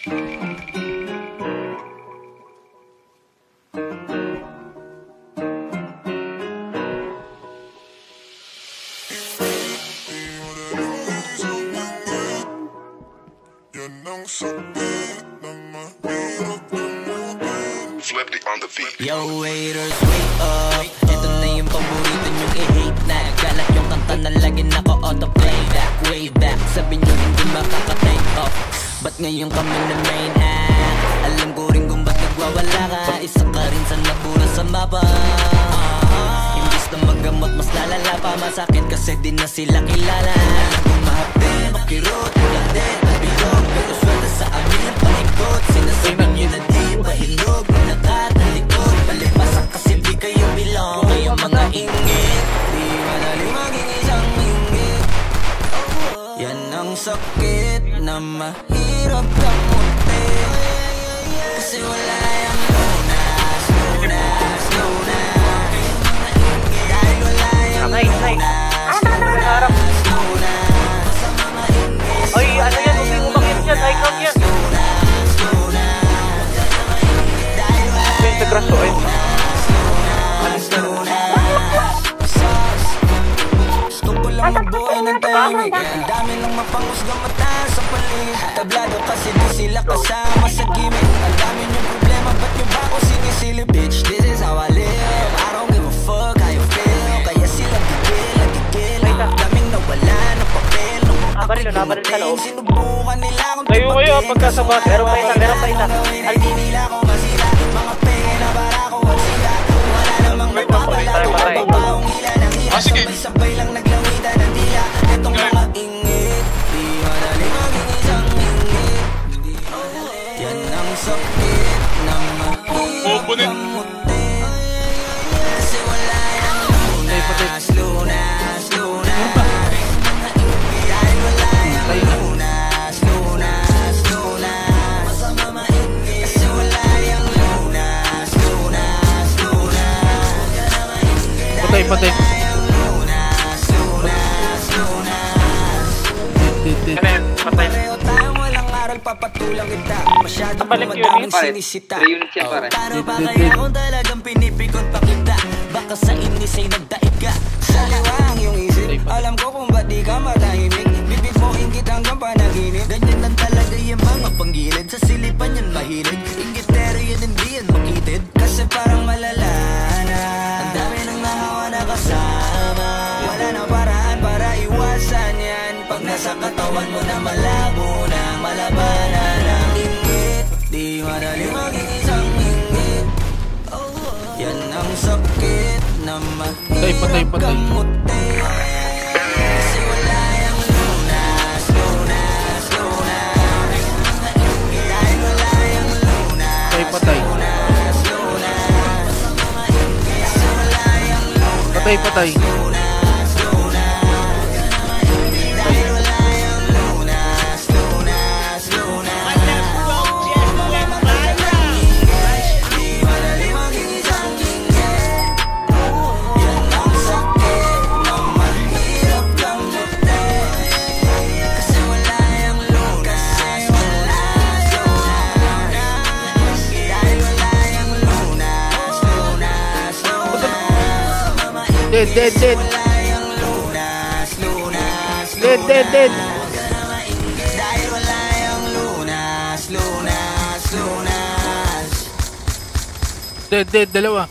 Yo waiters, wait up. Ito na yung paborito nyong i-hate na. Galat yung kanta na lagi naka-autoplay back, way back. Sabi nyo hindi makaka-take off. Ba't ngayon kami na main act? Alam ko rin kung ba't nagwawala ka. Isa ka rin sa nabura sa mapa. Imbis na magamot mas lalala pa. Masakit kasi di na sila kilala. Alam kong mahabi, makirot, ulang din, nabilog. Pero swelda sa amin ang paikot. Sinasabi nyo na di mahilog. Nakatalikod, palipasan kasi di kayo bilong. Kayong mga ingit, di madali maging isang ingit. Yan ang sakit na mahirap kamutin. Kasi wala yung lunas, lunas, lunas. Dahil wala yung lunas, lunas, lunas. Ay, ano yan? Huwag yung umakit dyan. Ay, count yan. Sa graso ay. Gusto ko lang mabuhay ng tahimik. Ang dami lang mapangusgang mata sa paligid. Tablado kasi di sila kasama sa gimmick. Ang dami niyong problema, ba't niyo ba ako sinisilip? Bitch, this is how I live. I don't give a fuck how you feel. Kaya sila gigil. Ang daming nawala ng papel. Nung ako'y dumating, sinubukan nila akong kayo pagkasabas. Meron pa isa. Hindi nila ako masira. Mga peke na para ako magsira. Wala namang nagpapala. Babaong hila ng hila. Sabay-sabay lang naglawitan ng dila. Itong mga ingit, di madali maging isang ingit. Yan ang sakit na mahirap kamutin. Kasi wala yung lunas, lunas, lunas. Dahil wala yung lunas, lunas, lunas. Masama maingit. Kasi wala yung lunas, lunas, lunas. Patay, patay. Pareho tayong walang aral, papatulang kita. Masyadong madaming sinisita. Paano ba kaya kung talagang pinipikon pa kita? Baka sa inis ay nagdaig ka. Saliwang yung isip. Alam ko kung ba't di ka matahimik. Bibig mo ingit hanggang panaginip. Ganyan lang talaga yung mga panggilid. Sa silipan yan mahilig. Ingitero yan hindi yan makitid. Kasi parang malala na. Ang dami ng nahawa na kasama. Wala na paraan para iwasan yan. Pag nasa katawan mo na malabo na malabanan ng ingit. Di madali maging isang ingit. Yan ang sakit na mahirap kamutin. Kasi wala yung lunas, lunas, lunas. Dahil wala yung lunas, lunas, lunas. Kasi wala yung lunas, Patay. Dead. Dead. Dahil wala yung lunas, lunas, lunas. Dead, dalawa.